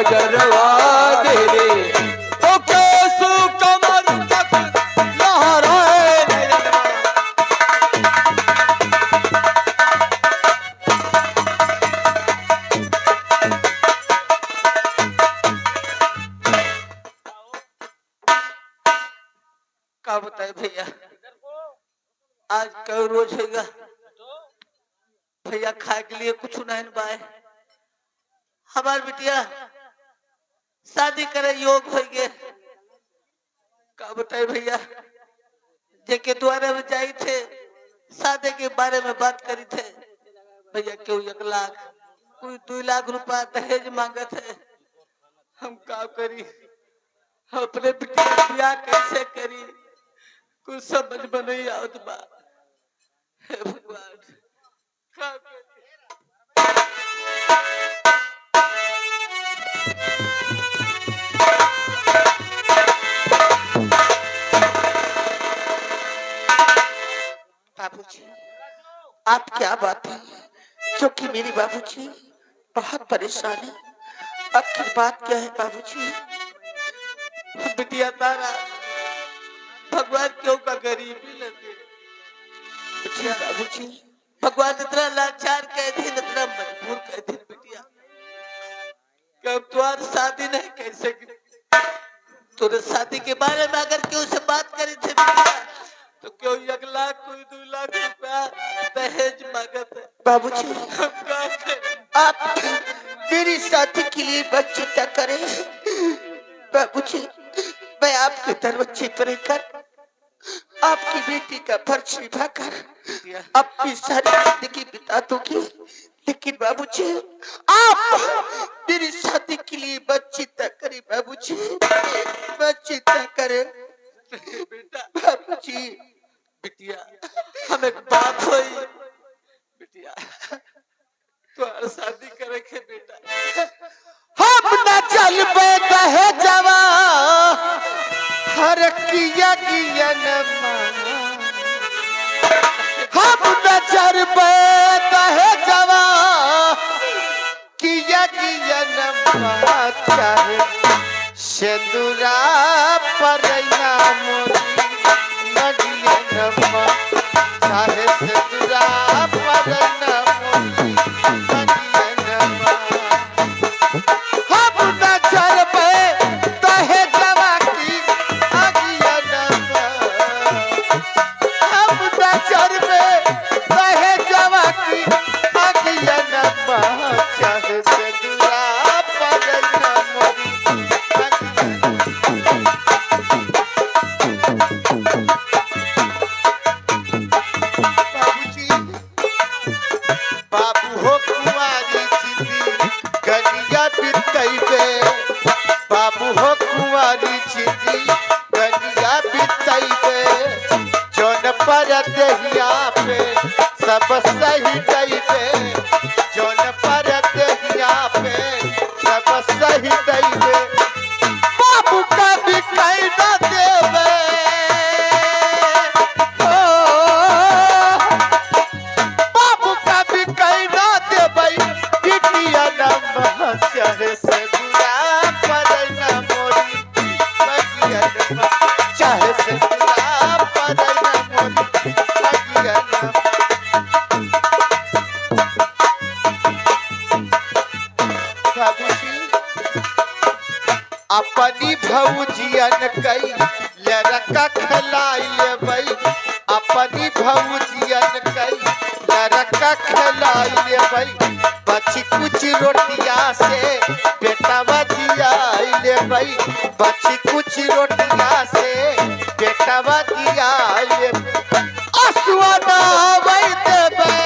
गजरवा दे रे तो केसु कमर तक लहराए नयनवा। क्या बताए भैया, आज कई रोज हैगा भैया खाए के लिए कुछ नहीं बाए। हमार बिटिया शादी करे योग हो गए। का बताए भैया, जेके द्वारा में जाई थे शादी के बारे में बात करी थे भैया, क्यों 1 लाख कोई 2 लाख रुपया दहेज मांगत है। हम का करी, अपने बिटिया ब्याह कैसे करी, कुछ समझ में नहीं आवत बा। हे भगवान, का करी? बाबूजी, आप क्या बात है, जो कि मेरी बाबूजी बहुत परेशान है। आपकी बात क्या है बाबूजी? बिटिया तारा भगवान क्यों का गरीबी लगे बाबूजी, भगवान इतना लाचार कह दिन, इतना मजबूर कह दिन बिटिया, कब तुम्हारी शादी नहीं कैसे की। तूने शादी के बारे में अगर क्यों से बात करी थी बिटिया, तो क्यों 1 लाख कोई 2 लाख रुपया दहेज मांगत है। बाबूजी, आप मेरी शादी के लिए बच्चे तक करे। बाबूजी, मैं आपके दरवाजे पर रहकर आपकी बेटी का फर्ज निभाकर अपनी सारी जिंदगी बिता दूंगी, लेकिन बाबूजी आप मेरी शादी के लिए बच्ची तक करे। बाबूजी, बच्ची तक करे बेटा। बाबूजी, बिटिया हम एक बाप होई बिटिया, तो शादी करे के बेटा हम न चल पे कहे जवा हर किया न हम न चल पे कहे जवा किया न चाहे सिंदूरा पर नाम नगिया नमा चाहे सिंदूरा पर नाम नगिया नमा। हम न चल पे कहे जवा की आगिया नमा, हम न चल पे कहे जवा की आगिया नमा चाहे सिंदूरा पर नाम। बाबू हो कुंवारी चिंदी गलिया बितैबे, बाबू हो कुंवारी चिंदी गलिया बितैबे, जौन पर दहिया पे सब सही दैबे, जौन पर दहिया पे सब सही दैबे, बाबू का भी कहीं न देवे। चाहे सिंदूरा पर ना मोरी बगिया नमा, चाहे सिंदूरा पर ना मोरी बगिया नमा। बाबूजी, अपनी भौजियन कई लड़का खिलाई लेबै, अपनी भौजियन कई लड़का खिलाई लेबै, बची कुछ रोटिया से बेटा बजिया लेबै, बची कुछ रोटिया से बेटा बजिया लेबै, असुआ नहबै देबै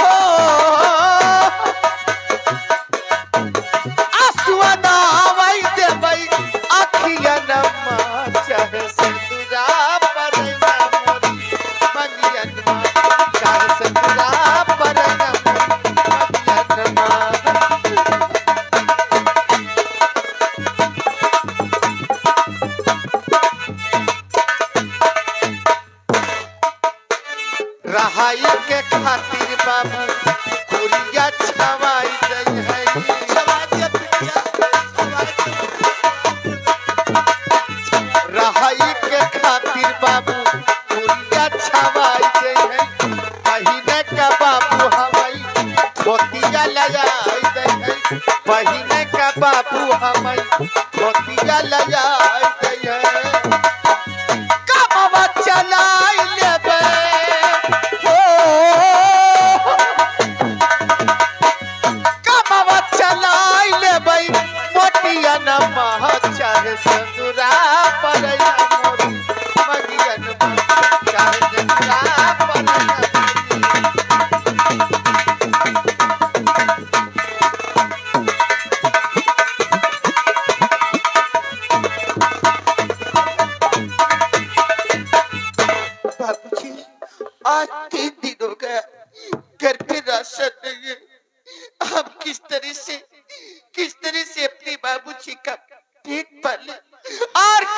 हो, असुआ नहबै देबै अखिया नमा चाहे सिंदूरा पर ना मोरी बगिया नमा, चाहे सिंदूरा पर ना रहाई के खातिर बाबू कुरिया छवाई दई है, छवा दिया बिटिया।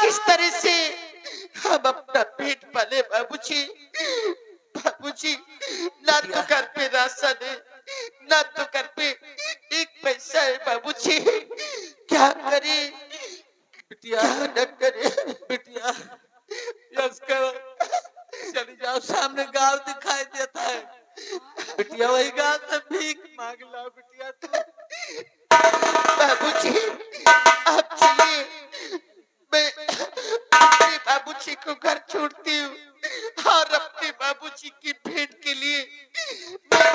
किस तरह से हम अपना पेट पाले बाबूजी। बाबूजी ना तो घर पे राशन है, ना तो घर पे एक पैसा है बाबूजी। क्या करे बिटिया, क्या न करे बिटिया। यस करो, चली जाओ, सामने गांव दिखाई देता है बिटिया, वही गांव से भीख मांग लो बिटिया तू। बाबूजी आप चलिए, मैं अपने बाबूजी को घर छोड़ती हूँ और अपने बाबूजी की भेंट के लिए मैं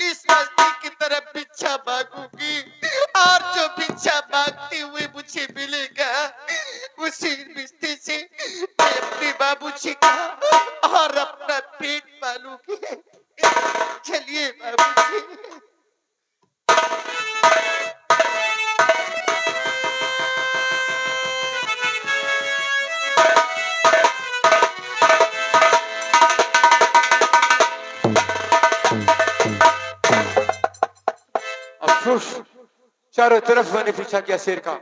इस बस्ती की तरफ भिक्षा मांगूंगी और जो भिक्षा मांगते हुए मुझे मिलेगा उसी रिश्ते से मैं अपने बाबूजी का और अपना पेट पालूंगी। चलिए बाबूजी। चारों तरफ मैंने पीछा किया शेर का,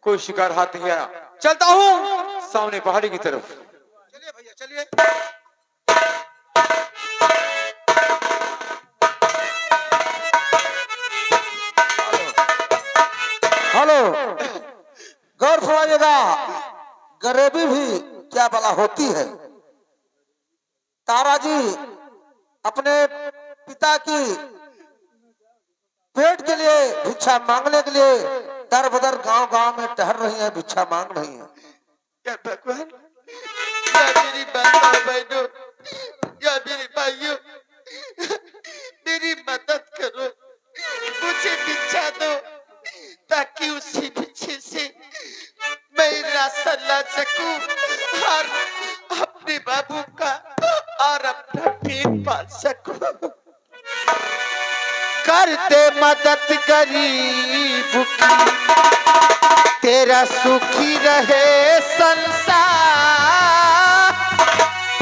कोई शिकार हाथ नहीं आया। चलता हूँ सामने पहाड़ी की तरफ। चलिए भैया चलिए। हेलो, गौर फरमाइएगा, गरीबी भी क्या भला होती है। तारा जी अपने पिता की पेट के लिए भिक्षा मांगने के लिए दर बदर गांव-गांव में टहल रही हैं, भिक्षा मांग रही हैं। या भगवान, या मेरी माता बहनों, या मेरे भाइयों, मेरी मदद करो, मुझे भिक्षा दो ताकि उसी भिक्षे से मैं राशन ला सकूं और अपने बाबू का और अपना पेट पाल सकूं। करते मदद गरीब की, तेरा सुखी रहे संसार।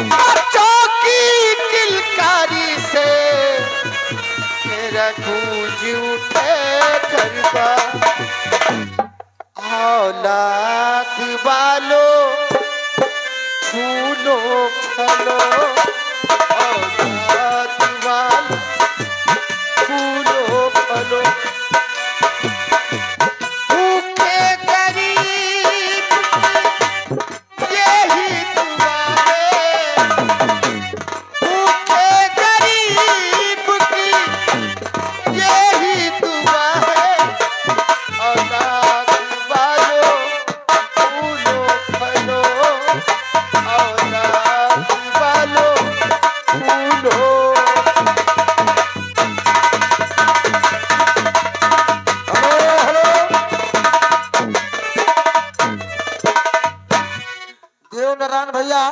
बच्चों की किलकारी से तेरा गूंज उठे दरबार। औलाद वालों फूलो फलो, औलाद वालों फूलो फलो। भूखे गरीब यही दुआ है, भूखे गरीब की यही दुआ है। औलाद वालों फूलो फलो, औलाद वालों फूलो। देवनारायण भैया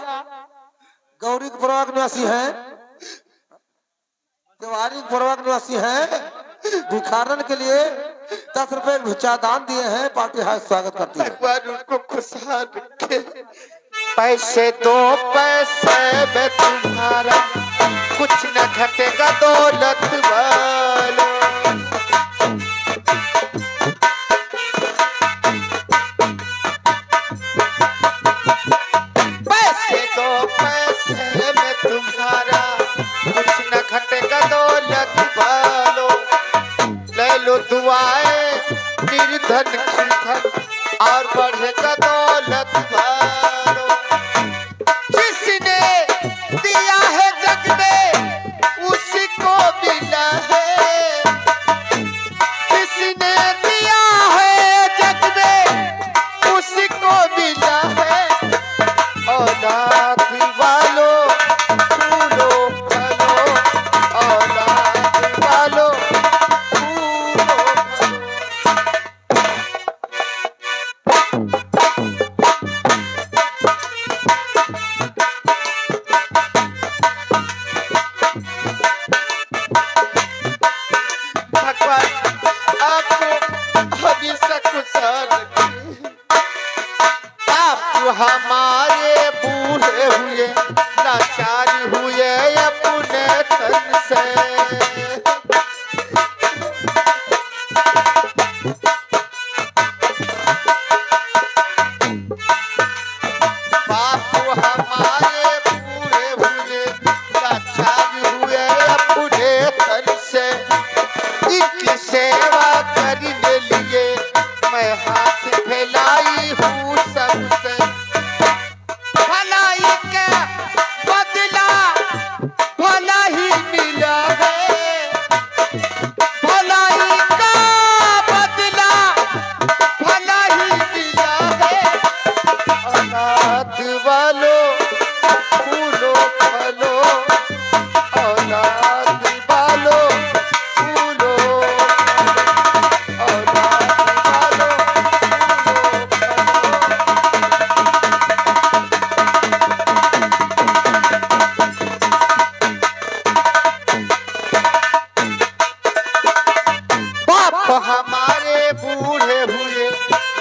गौरी के प्रवाग निवासी हैं, देवारी के प्रवाग निवासी हैं। भिखारन के लिए 10 रुपए भिक्षा दान दिए हैं। पार्टी हाथ स्वागत करती है। भगवान उनको खुशहाल रखे। पैसे दो पैसे में तुम्हारा कुछ न घटेगा दौलत वालों। पैसे दो पैसे में तुम्हारा कुछ न घटेगा दौलत वालों। ले लो दुआएं निर्धन की धन और बढ़ेगा दौलत वालों। जिसने दिया है जग में उसी को मिला है, जिसने दिया है जग में उसी को मिला है। औलाद वालों फूलो फलो, औलाद वालों फूलो भगवान आपको हमेशा खुशहाल रखे। आप हमारे बूढ़े हुए लाचार हुए अपने तन से। औलाद वालों फूलो फलो, औलाद वालों फूलो फलो, औलाद वालों बाप हमारे बूढ़े हुए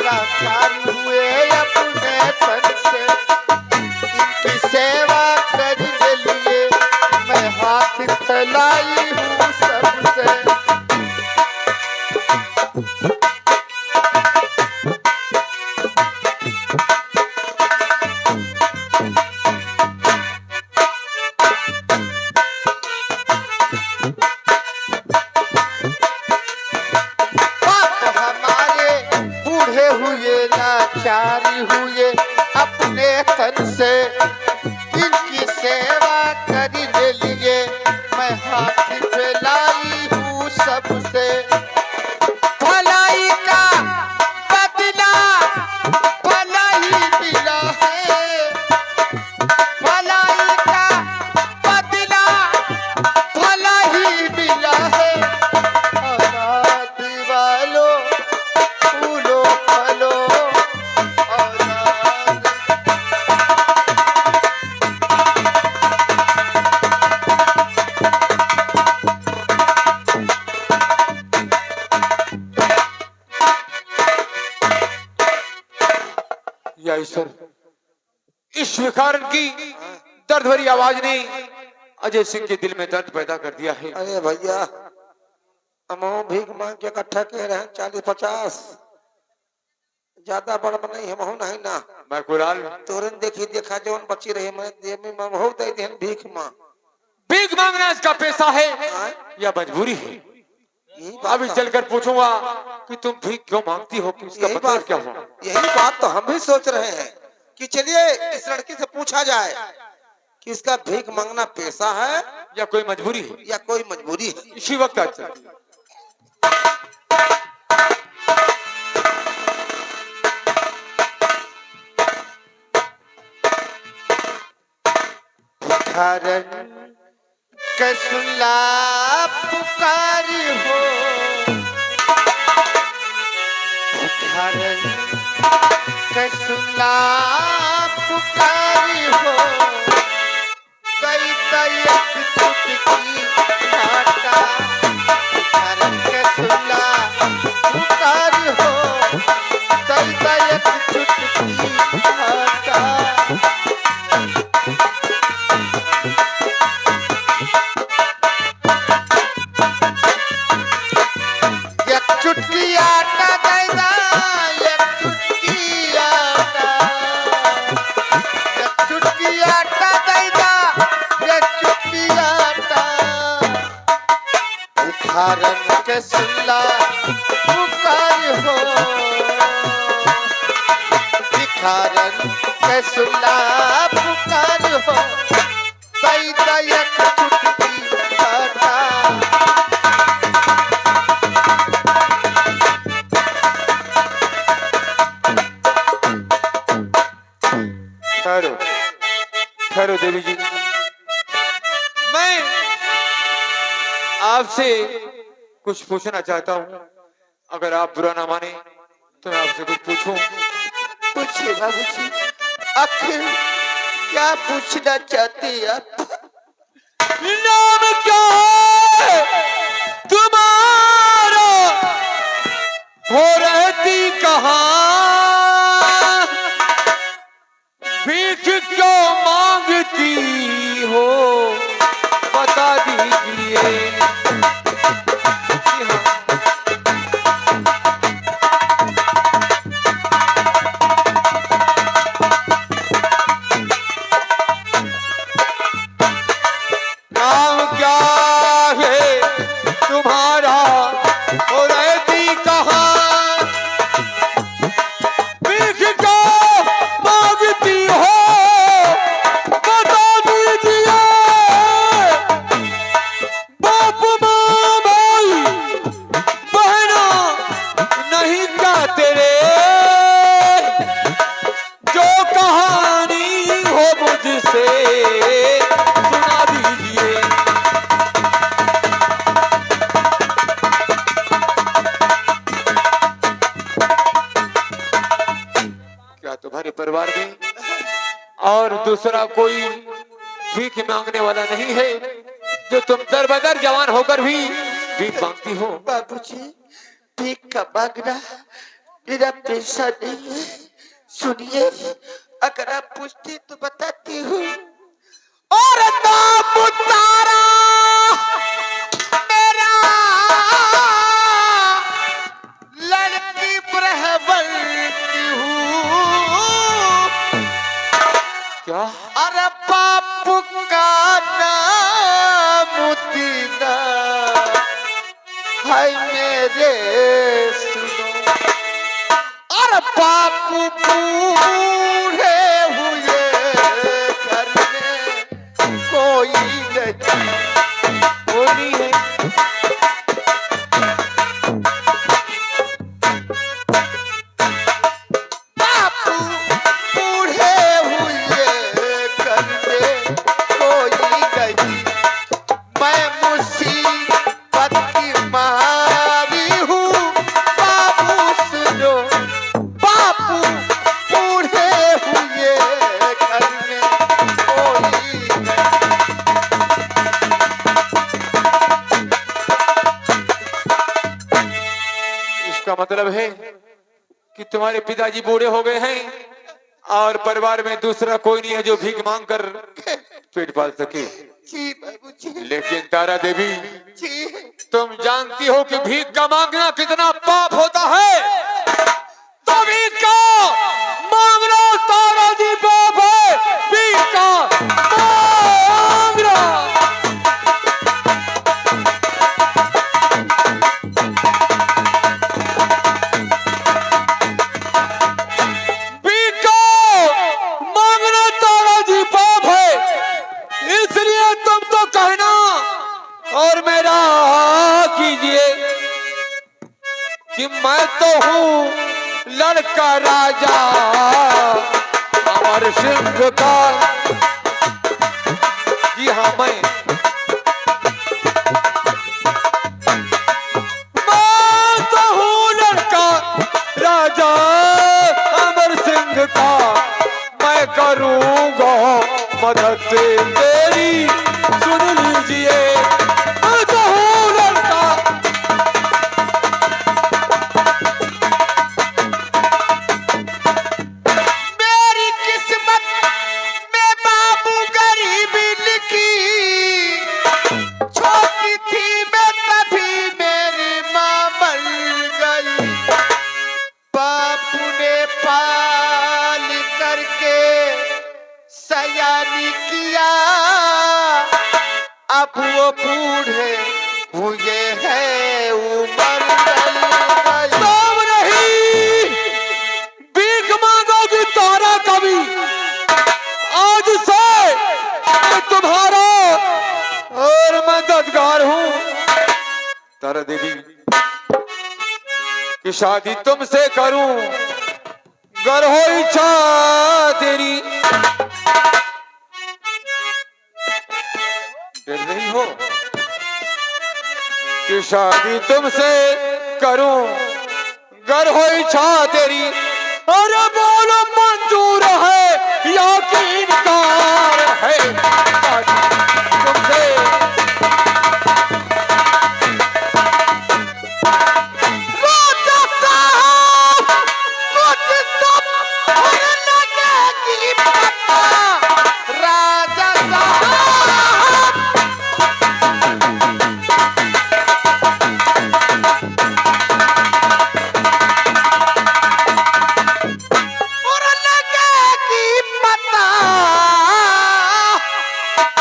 लाचार हुए अपने तन से, इनकी सेवा करने लिए मैं हाथ फैलाई हूँ सबसे। बाप हमारे बूढ़े हुए लाचारी हुए अपने तन से, इनकी सेवा करने लिए मैं हाथ फैलाई हूँ सबसे। भलाई का बदला भला ही मिला है, भलाई का बदला भला ही मिला है, औलाद वालों फूलो फलो, औलाद या ईश्वर, इस विकार की दर्द भरी आवाज ने अजय सिंह के दिल में दर्द पैदा कर दिया है। अरे भैया हम भीख मांग के इकट्ठा के रहे 40-50, ज्यादा बड़ नहीं हम नहीं ना। मैं कुराल तुरंत देखी देखा जौन बची रही मैं दे में महू दे देन भीख मां। भीख मांगना इसका पैसा है या मजबूरी है? यही अभी बात चलकर पूछूंगा कि तुम भीख क्यों मांगती हो, कि इसका यही मतलब बात क्या हुआ? यही बात तो हम भी सोच रहे हैं कि चलिए इस लड़की से पूछा जाए कि इसका भीख मांगना पैसा है या कोई मजबूरी है? या कोई मजबूरी है। इसी वक्त अच्छा भिखारन कसुल्ला पुकारी हो, भिखारन कसुल्ला पुकारी हो, कई तयक चुटकी घाटा, भिखारन कसुल्ला पुकारी हो, कई तयक चुटकी घाटा। एक चुटकी आटा देगा, एक चुटकी आटा, एक चुटकी आटा देगा, एक चुटकी आटा। भिखारन के सुल्ला पुकार हो, भिखारन के सुल्ला पुकार हो, देगा एक चुटकी आटा। ठहरो ठहरो देवी जी, मैं आपसे कुछ पूछना चाहता हूँ। अगर आप बुरा ना माने तो मैं आपसे कुछ पूछूं। पूछिए बाबूजी, आखिर क्या पूछना चाहते हैं आप? नाम क्या है तुम्हारा, हो रहती कहाँ, भीख क्यों मांगती हो, बता दीजिए। जी हाँ। नाम क्या है तुम्हारा, हो रहती कहाँ, भीख क्यों मांगती हो, बता दीजिए। और दूसरा कोई भीख मांगने वाला नहीं है जो तुम दर बदर जवान होकर भी भीख मांगती हो। बाबूजी, भीख का मांगना मेरा पेशा नहीं है। सुनिए, अगर आप पूछती तो बताती हूँ। और नाम तारा मेरा लड़की ब्रह्मवती हूँ। क्या? अरे बापू का नाम दीना है मेरे, सुनो। अरे बापू बूढ़े हुए घर में कोई नहीं है। बापू बूढ़े हुए घर में कोई नहीं। मैं मुसीबत की मारी हूँ। बाबू सुनो, बापू बूढ़े हुए घर में कोई नहीं। इसका मतलब है कि तुम्हारे पिताजी बूढ़े हो गए हैं और परिवार में दूसरा कोई नहीं है जो भीख मांग कर पेट पाल सके। जी बाबूजी, लेकिन तारा देवी, जी तुम जानती हो कि भीख का मांगना कितना पाप होता है। तो भीख का मांगना तारा जी पाप है। भीख का मांगना। भीख का मांगना तारा जी पाप है। इसलिए तुम तो कहना और मेरा कीजिए कि मैं तो हूँ लड़का राजा अमर सिंह का। जी हाँ, मैं तो हूँ लड़का राजा अमर सिंह का। मैं करूँगा मदद तेरी, सुन लीजिए। मैं तो हूँ लड़का। मेरी किस्मत में बाबू गरीबी लिखी। छोटी थी मैं तभी मेरी माँ मर गई। बापू ने पाल करके सयानी किया। अब वो बूढ़े हुए हैं, उम्र ढल गई। तुम नहीं भीख मांगोगी तारा कभी। आज से मैं तुम्हारा और मददगार हूँ। तारा देवी की शादी तुमसे करूं, गर हो इच्छा तेरी। डर रही हो कि शादी तुमसे करूं, गर हो इच्छा तेरी। अरे बोलो मंजूर है या कि इनकार है शादी तुमसे। राजा साहब, मुझे सब होने लगेगी पता। राजा साहब, और लगेगी पता।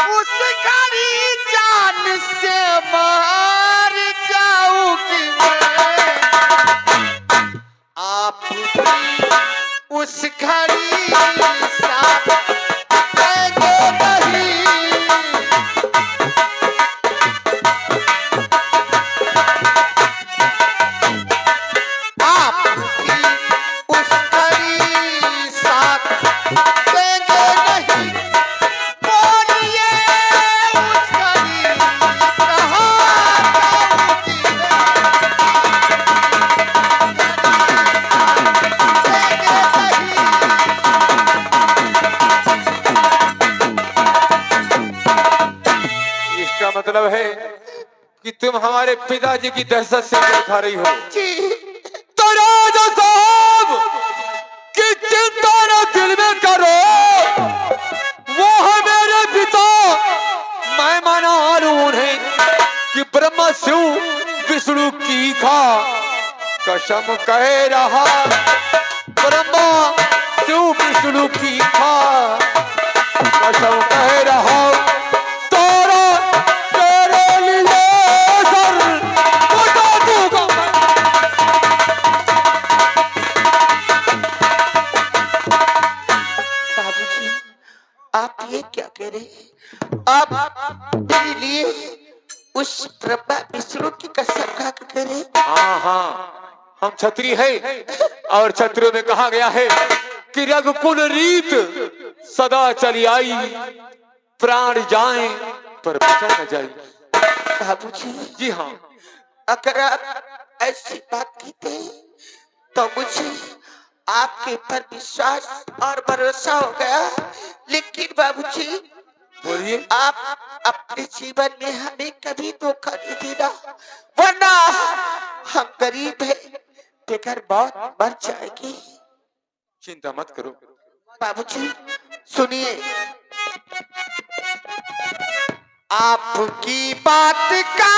उस घड़ी जान से मार जाऊंगी मैं। आप भी उस घड़ी साथ देंगे नहीं। आप भी उस घड़ी साथ देंगे नहीं। कि तुम हमारे पिताजी की दहशत से डर खा रही हो। जी तो राजा साहब की चिंता न दिल में करो, वो है मेरे पिता। मैं मना लूं उन्हें कि ब्रह्मा शिव विष्णु की खा कसम कह रहा, ब्रह्मा शिव विष्णु की खा कसम कह रहा, तारा तेरे लिए सर कटा दूंगा। बाबूजी, आप ये क्या कह रहे हैं? आप मेरे लिए उस ब्रह्मा विष्णु की कसम खा के कह रहे हैं? हाँ हाँ, हम क्षत्रिय है और क्षत्रियों में कहा गया है कि रघुकुल रीत सदा चली आई, प्राण जाए पर वचन न जाए। बाबूजी, जी हाँ, अगर आप ऐसी बात कहते हैं तो मुझे आपके ऊपर विश्वास और भरोसा हो गया। लेकिन बाबूजी, बोलिए। आप अपने जीवन में हमें कभी धोखा नहीं देना, वरना हम गरीब हैं, बेकार बहुत मर जाएगी। चिंता मत करो। बाबूजी सुनिए, आपकी बात का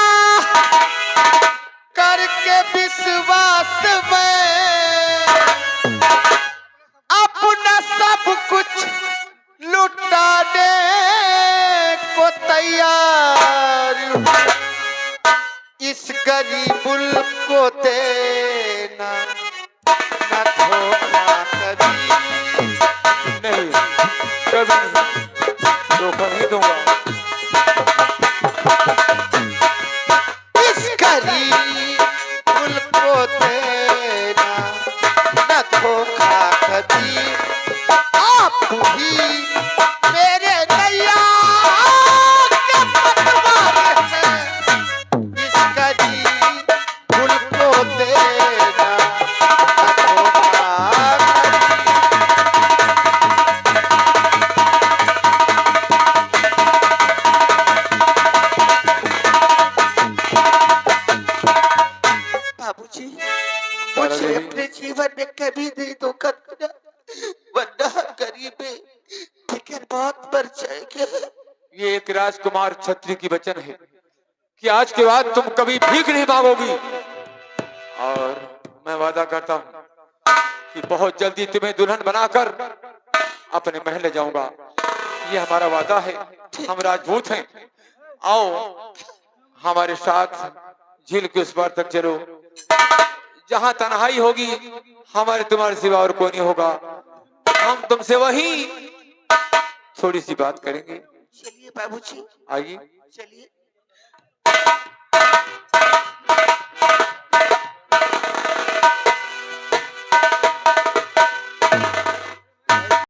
करके विश्वास में अपना सब कुछ लुटाने को तैयार हूं। इस गरीबुल को देना न धोखा कभी। नहीं, कभी धोखा नहीं दूंगा। इस गरीबुल को देना न धोखा कभी। आप ही मेरे नैया के पतवार हैं। इस गरीबुल को देना न धोखा बाबूजी, मुझे अपने जीवन में कभी नहीं धोखा देना, वरना गरीब है, फिकर बहुत बढ़ जाएगा। ये एक राजकुमार क्षत्रिय की वचन है कि आज के बाद तुम कभी भीख नहीं मांगोगी, और मैं वादा करता हूँ कि बहुत जल्दी तुम्हें दुल्हन बनाकर अपने महल ले जाऊंगा। ये हमारा वादा है। हम राजपूत हैं। आओ हमारे साथ झील के उस पार तक चलो, जहां तन्हाई होगी हमारे तुम्हारे सिवा और कोई नहीं होगा। हम तुमसे वही थोड़ी सी बात करेंगे। चलिए बाबूजी, आइए। चलिए।